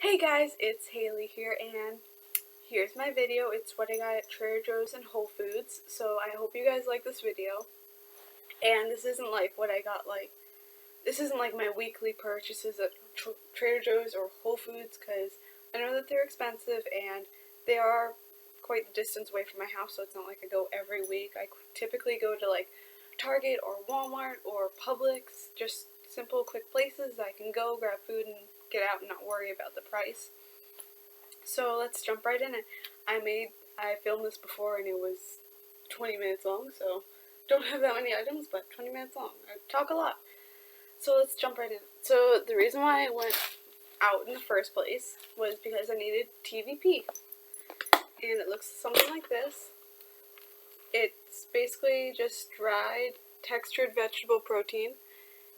Hey guys, it's Haley here, and here's my video. It's what I got at Trader Joe's and Whole Foods, so I hope you guys like this video. And this isn't like what I got, this isn't like my weekly purchases at Trader Joe's or Whole Foods, because I know that they're expensive, and they are quite the distance away from my house, so it's not like I go every week. I typically go to like Target or Walmart or Publix, just simple, quick places I can go, grab food, and get out and not worry about the price. So let's jump right in it. I filmed this before and it was 20 minutes long, so don't have that many items, but 20 minutes long. I talk a lot. So let's jump right in. So the reason why I went out in the first place was because I needed TVP. And it looks something like this. It's basically just dried, textured vegetable protein.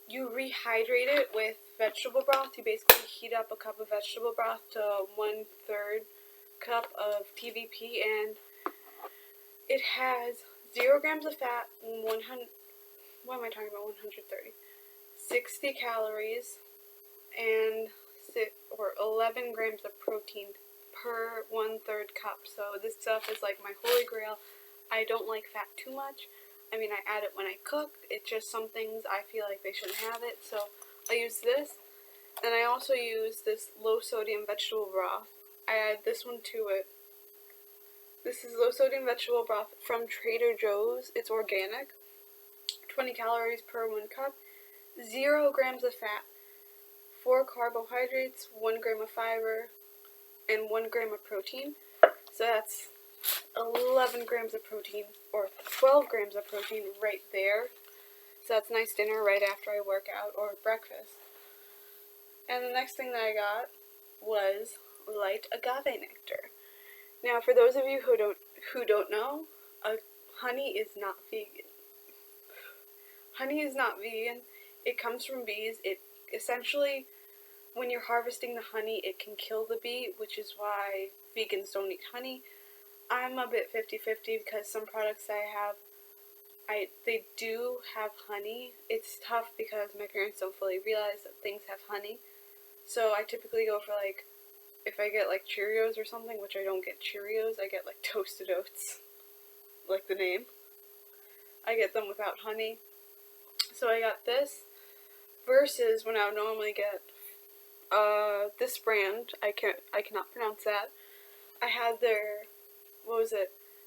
You rehydrate it with vegetable broth. You basically heat up a cup of vegetable broth to 1/3 cup of TVP, and it has 0 grams of fat, 60 calories, and 11 grams of protein per 1/3 cup. So this stuff is like my holy grail. I don't like fat too much. I mean, I add it when I cook. It's just some things I feel like they shouldn't have it, so I use this. And I also use this low sodium vegetable broth. I add this one to it. This is low sodium vegetable broth from Trader Joe's. It's organic. 20 calories per 1 cup. 0 grams of fat. 4 carbohydrates, 1 gram of fiber, and 1 gram of protein. So that's 11 grams of protein, or 12 grams of protein right there. So that's nice dinner right after I work out, or breakfast. And the next thing that I got was light agave nectar. Now, for those of you who don't know, honey is not vegan. Honey is not vegan. It comes from bees. It essentially, when you're harvesting the honey, it can kill the bee, which is why vegans don't eat honey. I'm a bit 50-50 because some products I have, they do have honey. It's tough because my parents don't fully realize that things have honey. So I typically go for like, if I get like Cheerios or something, which I don't get Cheerios, I get like Toasted Oats, like the name. I get them without honey. So I got this versus when I would normally get this brand. I cannot pronounce that. I had their,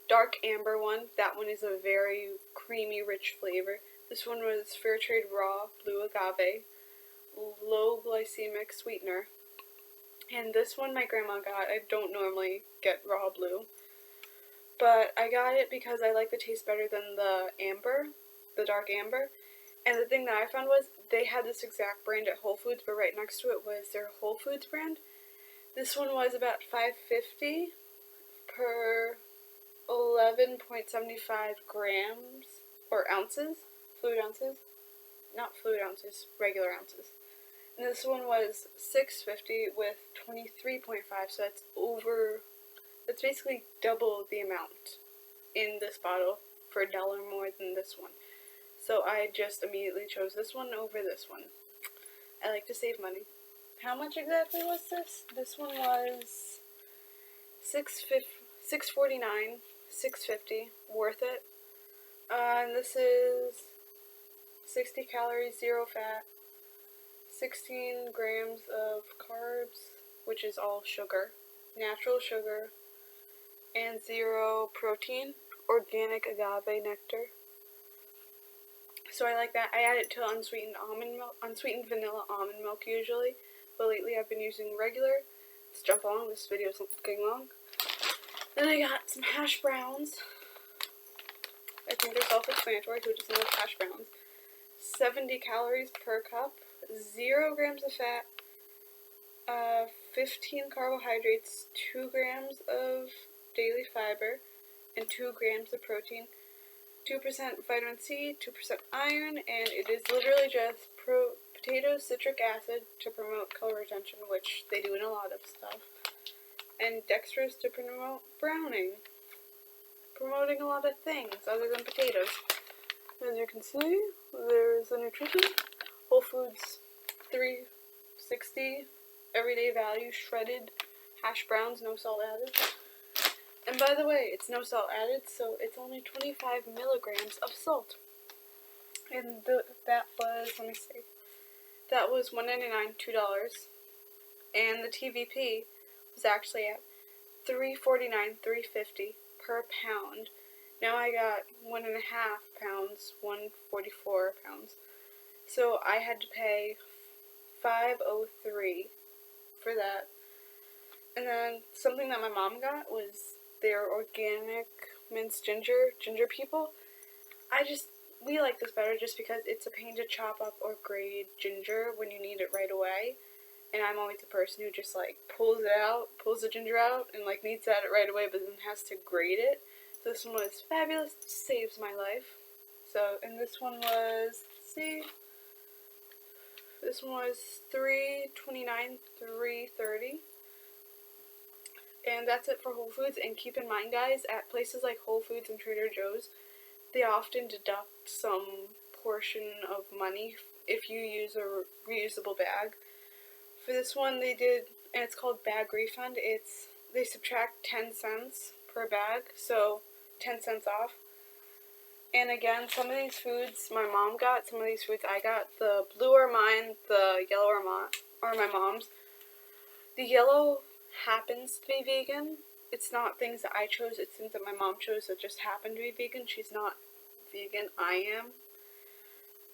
dark amber one. That one is a very creamy, rich flavor. This one was fair trade raw blue agave, low glycemic sweetener. And this one my grandma got. I don't normally get raw blue, but I got it because I like the taste better than the amber, the dark amber. And the thing that I found was they had this exact brand at Whole Foods, but right next to it was their Whole Foods brand. This one was about $5.50 per 11.75 grams, or ounces, regular ounces. And this one was $6.50 with 23.5, so that's basically double the amount in this bottle for $1 more than this one. So I just immediately chose this one over this one. I like to save money. How much exactly was this? This one was $6.49, $6.50, worth it. And this is 60 calories, 0 fat, 16 grams of carbs, which is all sugar, natural sugar, and 0 protein, organic agave nectar. So I like that. I add it to unsweetened vanilla almond milk usually, but lately I've been using regular. Let's jump along. This video is getting long. Then I got some hash browns. I think they're self-explanatory. Who doesn't love hash browns? 70 calories per cup, 0 grams of fat, 15 carbohydrates, 2 grams of daily fiber, and 2 grams of protein, 2% vitamin C, 2% iron, and it is literally just potato citric acid to promote color retention, which they do in a lot of stuff, and dextrose to promote browning, promoting a lot of things other than potatoes. As you can see, there's the nutrition. Whole Foods, $3.60 everyday value shredded hash browns, no salt added. And by the way, it's no salt added, so it's only 25 milligrams of salt. And that was, let me see, that was $1.99, $2. And the TVP was actually at $3.49, $3.50 per pound. Now I got 1.5 pounds, 144 pounds. So I had to pay $5.03 for that. And then something that my mom got was their organic minced ginger people. We like this better just because it's a pain to chop up or grate ginger when you need it right away. And I'm always the person who just like pulls the ginger out and like needs that right away, but then has to grate it. So this one was fabulous, saves my life. So, and this one was, let's see, this one was $3.29, $3.30. And that's it for Whole Foods. And keep in mind, guys, at places like Whole Foods and Trader Joe's, they often deduct some portion of money if you use a reusable bag. For this one, they did, and it's called bag refund. They subtract 10 cents per bag, so 10 cents off. And again, some of these foods my mom got, some of these foods I got. The blue are mine, the yellow are my mom's. The yellow happens to be vegan. It's not things that I chose, it's things that my mom chose that just happen to be vegan. She's not vegan, I am.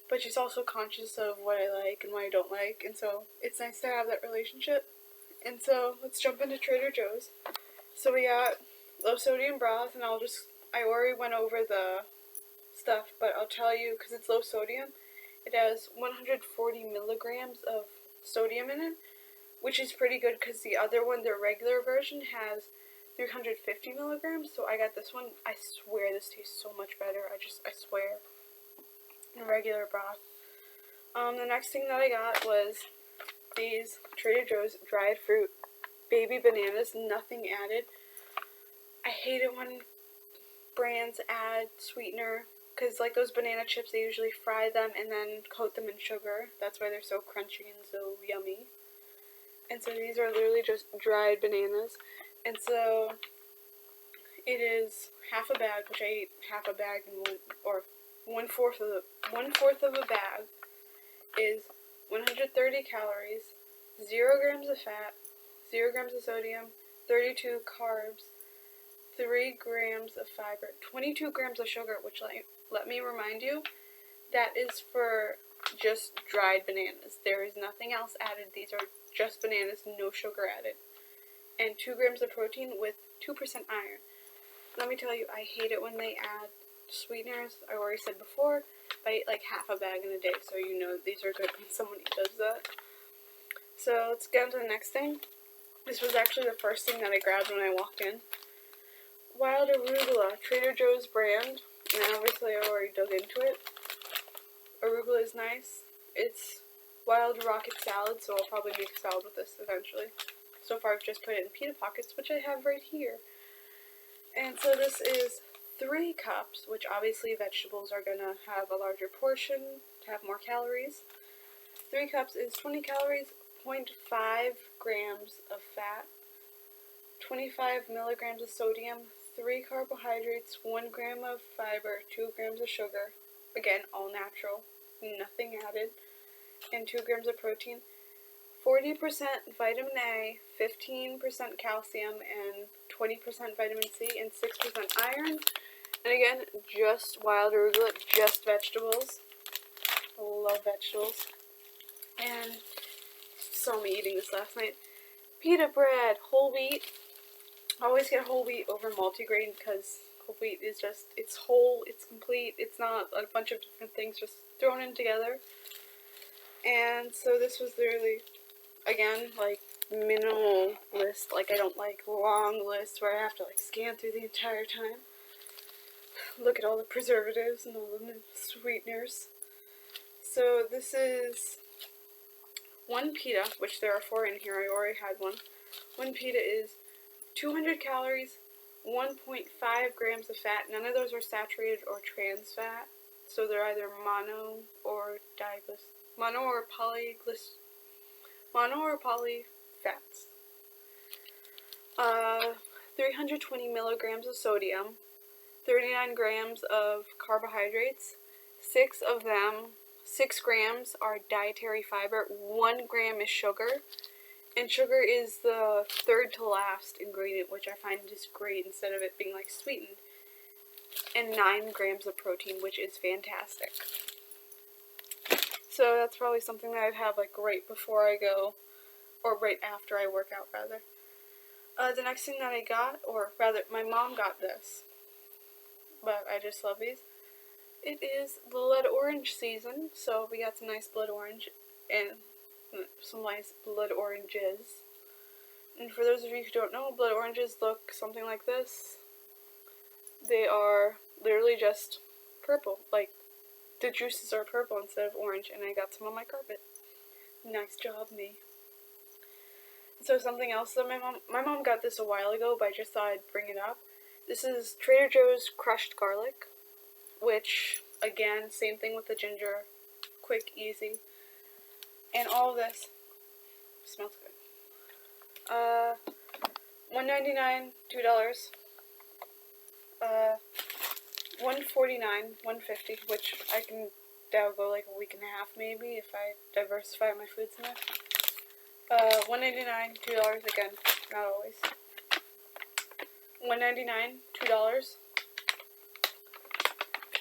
But she's also conscious of what I like and what I don't like, and so it's nice to have that relationship. And so let's jump into Trader Joe's. So we got low sodium broth, and I already went over the stuff, but I'll tell you, because it's low sodium, it has 140 milligrams of sodium in it, which is pretty good because the other one, the regular version, has 350 milligrams, so I got this one. I swear this tastes so much better, I swear. Regular broth. The next thing that I got was these Trader Joe's dried fruit baby bananas, nothing added. I hate it when brands add sweetener, because like those banana chips, they usually fry them and then coat them in sugar. That's why they're so crunchy and so yummy. And so these are literally just dried bananas. And so it is half a bag, which I ate half a bag in one fourth of a bag is 130 calories, 0 grams of fat, 0 grams of sodium, 32 carbs, 3 grams of fiber, 22 grams of sugar, which let me remind you, that is for just dried bananas. There is nothing else added. These are just bananas, no sugar added. And 2 grams of protein with 2% iron. Let me tell you, I hate it when they add sweeteners. I already said before, I eat like half a bag in a day, so you know these are good when someone does that. So let's get on to the next thing. This was actually the first thing that I grabbed when I walked in. Wild arugula, Trader Joe's brand, and obviously I already dug into it. Arugula is nice. It's wild rocket salad, so I'll probably make a salad with this eventually. So far I've just put it in pita pockets, which I have right here. And so this is 3 cups, which obviously vegetables are going to have a larger portion to have more calories. 3 cups is 20 calories, 0.5 grams of fat, 25 milligrams of sodium, 3 carbohydrates, 1 gram of fiber, 2 grams of sugar, again, all natural, nothing added, and 2 grams of protein, 40% vitamin A, 15% calcium, and 20% vitamin C, and 6% iron. And again, just wild arugula, just vegetables. I love vegetables. And saw me eating this last night. Pita bread, whole wheat. I always get whole wheat over multigrain because whole wheat is just, it's whole, it's complete. It's not a bunch of different things just thrown in together. And so this was literally, again, like minimal list. Like I don't like long lists where I have to like scan through the entire time. Look at all the preservatives and all the sweeteners. So this is 1 pita, which there are 4 in here. I already had one. 1 pita is 200 calories, 1.5 grams of fat. None of those are saturated or trans fat. So they're either mono or polyphenolic fats. 320 milligrams of sodium, 39 grams of carbohydrates, 6 grams are dietary fiber, 1 gram is sugar, and sugar is the third to last ingredient, which I find is great instead of it being like sweetened, and 9 grams of protein, which is fantastic. So that's probably something that I'd have like right before I go, or right after I work out rather. The next thing that I got, or rather my mom got this, but I just love these. It is blood orange season, so we got some nice blood orange and some nice blood oranges. And for those of you who don't know, blood oranges look something like this. They are literally just purple, like the juices are purple instead of orange, and I got some on my carpet. Nice job, me. So something else that my mom got this a while ago, but I just thought I'd bring it up. This is Trader Joe's crushed garlic, which, again, same thing with the ginger, quick, easy, and all of this smells good. $1.99, $2, $1.49, $1.50, which that'll go like a week and a half maybe if I diversify my foods enough. $1.99, $2, again, not always. $1.99, $2.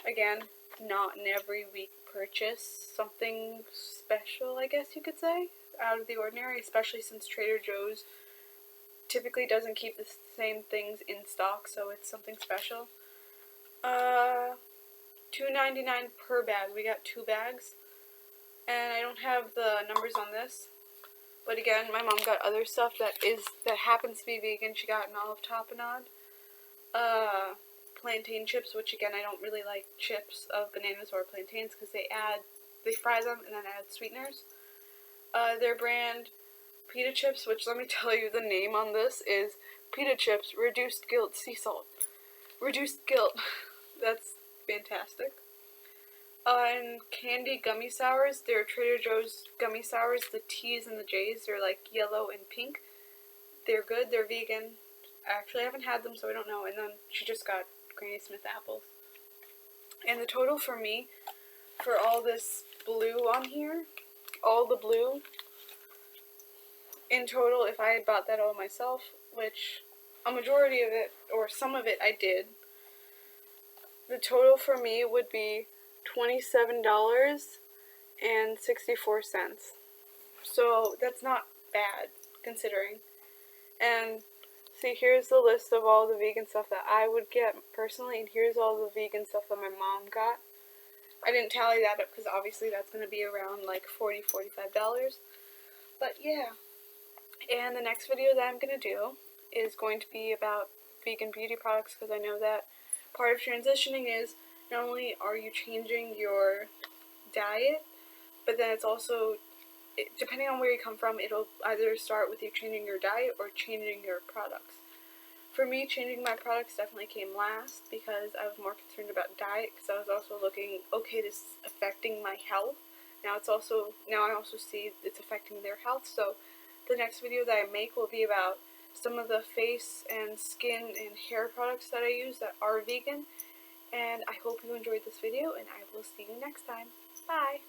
Again, not an every week purchase. Something special, I guess you could say, out of the ordinary, especially since Trader Joe's typically doesn't keep the same things in stock, so it's something special. $2.99 per bag. We got 2 bags, and I don't have the numbers on this. But again, my mom got other stuff that happens to be vegan. She got an olive tapenade, plantain chips, which again, I don't really like chips of bananas or plantains because they fry them and then add sweeteners. Their brand, pita chips, which let me tell you, the name on this is pita chips, reduced guilt, sea salt. Reduced guilt. That's fantastic. And candy gummy sours. They're Trader Joe's gummy sours. The T's and the J's are like yellow and pink. They're good. They're vegan. Actually, I haven't had them, so I don't know. And then she just got Granny Smith apples. And the total for me, for all this blue on here, all the blue, in total, if I had bought that all myself, which a majority of it, or some of it I did, the total for me would be $27.64. So that's not bad, considering. And see, here's the list of all the vegan stuff that I would get personally, and here's all the vegan stuff that my mom got. I didn't tally that up because obviously that's going to be around like $40, $45. But yeah. And the next video that I'm going to do is going to be about vegan beauty products, because I know that part of transitioning is not only are you changing your diet, but then it's also, depending on where you come from, it'll either start with you changing your diet or changing your products. For me, changing my products definitely came last because I was more concerned about diet, because I was also looking, okay, this is affecting my health. Now I also see it's affecting their health, so the next video that I make will be about some of the face and skin and hair products that I use that are vegan. And I hope you enjoyed this video, and I will see you next time. Bye!